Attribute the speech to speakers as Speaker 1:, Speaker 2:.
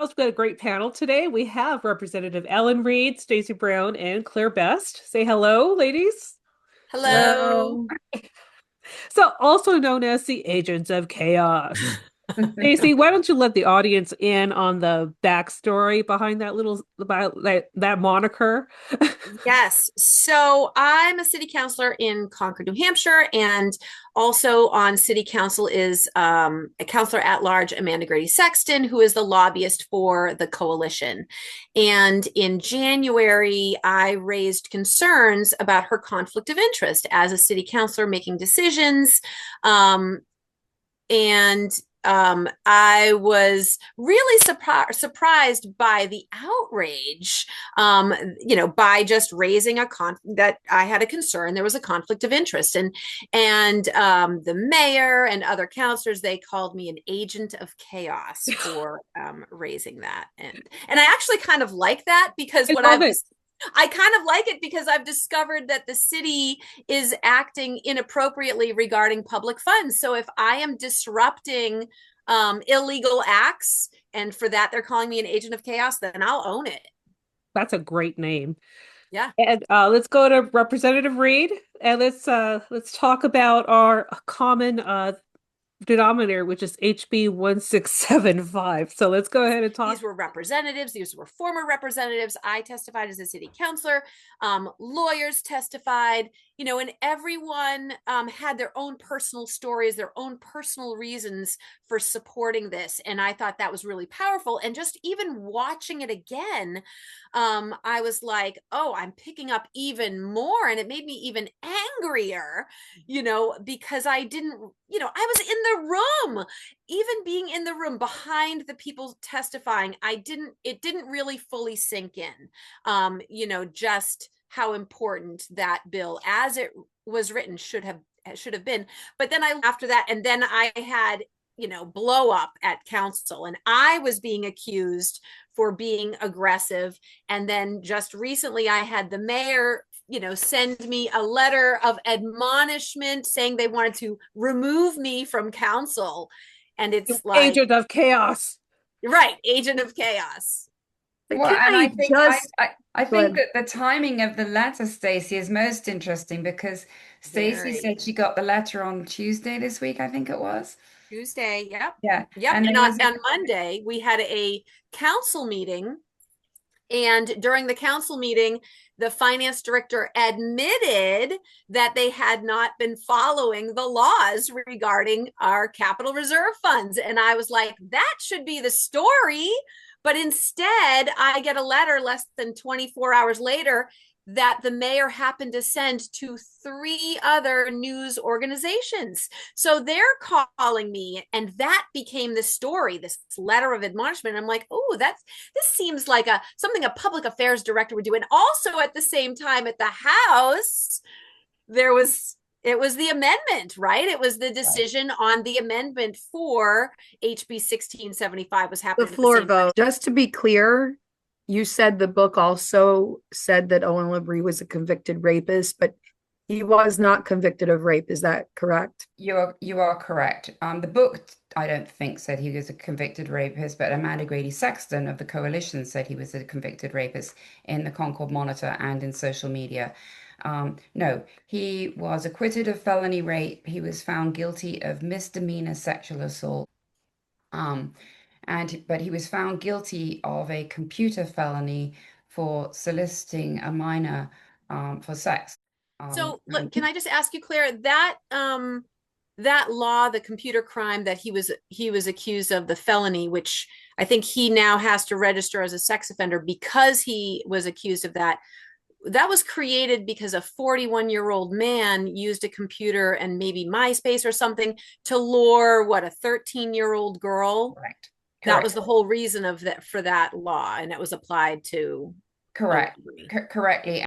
Speaker 1: We've got a great panel today. We have Representative Ellen Reed, Stacey Brown, and Claire Best. Say hello, ladies.
Speaker 2: Hello.
Speaker 3: Hello.
Speaker 1: So, also known as the Agents of Chaos. Stacey, why don't you let the audience in on the backstory behind that little about that moniker?
Speaker 2: Yes. So I'm a city councilor in Concord, New Hampshire, and also on city council is a councilor at large, Amanda Grady Sexton, who is the lobbyist for the coalition. And in January, I raised concerns about her conflict of interest as a city councilor making decisions. And I was really surprised by the outrage, by just raising that I had a concern. There was a conflict of interest, and the mayor and other councilors, they called me an agent of chaos for raising that, and I actually kind of like that because
Speaker 1: I love it.
Speaker 2: I kind of like it because I've discovered that the city is acting inappropriately regarding public funds. So if I am disrupting illegal acts, and for that they're calling me an agent of chaos, then I'll own it.
Speaker 1: That's a great name.
Speaker 2: Yeah.
Speaker 1: And let's go to Representative Reed, and let's talk about our common denominator, which is HB 1675. So let's go ahead and talk.
Speaker 2: These were representatives. These were former representatives. I testified as a city councilor. Lawyers testified, and everyone had their own personal stories, their own personal reasons for supporting this. And I thought that was really powerful. And just even watching it again, I was like, oh, I'm picking up even more. And it made me even angrier, because I didn't, I was in the room. Even being in the room behind the people testifying, it didn't really fully sink in, just how important that bill as it was written should have been. But then after that, and then I had, blow up at council, and I was being accused for being aggressive. And then just recently I had the mayor send me a letter of admonishment saying they wanted to remove me from council. And it's like,
Speaker 1: Agent of Chaos.
Speaker 2: right, agent of chaos.
Speaker 3: Well,
Speaker 4: Can
Speaker 3: and I
Speaker 4: I
Speaker 3: think
Speaker 4: just
Speaker 3: I
Speaker 4: go
Speaker 3: think
Speaker 4: ahead?
Speaker 3: that the timing of the letter, Stacey, is most interesting because Stacey
Speaker 2: Very.
Speaker 3: said she got the letter on Tuesday this week, I think it was.
Speaker 2: Tuesday. Yep.
Speaker 3: Yeah.
Speaker 2: Yep.
Speaker 3: And
Speaker 2: And
Speaker 3: there was
Speaker 2: on Monday, we had a council meeting. And during the council meeting, the finance director admitted that they had not been following the laws regarding our capital reserve funds. And I was like, that should be the story. But instead, I get a letter less than 24 hours later that the mayor happened to send to three other news organizations. So they're calling me, and that became the story, this letter of admonishment. I'm like, oh, this seems like something a public affairs director would do. And also at the same time at the House, there was it was the amendment, right? It was the decision on the amendment for HB 1675 was
Speaker 4: The
Speaker 2: happening at the
Speaker 4: floor
Speaker 2: same time.
Speaker 4: vote. Just to be clear, you said the book also said that Owen Labrie was a convicted rapist, but he was not convicted of rape. Is that correct?
Speaker 3: you are correct. The book, I don't think said he was a convicted rapist, but Amanda Grady Sexton of the coalition said he was a convicted rapist in the Concord Monitor and in social media. No, he was acquitted of felony rape. He was found guilty of misdemeanor sexual assault. Um, but he was found guilty of a computer felony for soliciting a minor for sex.
Speaker 2: So look,
Speaker 3: And
Speaker 2: can I just ask you, Claire, that law, the computer crime that he was accused of, the felony, which I think he now has to register as a sex offender because he was accused of that. That was created because a 41-year-old man used a computer and maybe MySpace or something to lure a 13-year-old girl.
Speaker 3: correct,
Speaker 2: That was
Speaker 3: correct,
Speaker 2: the whole reason of that for that law, and it was applied to
Speaker 3: correct,
Speaker 2: Owen.
Speaker 3: correctly.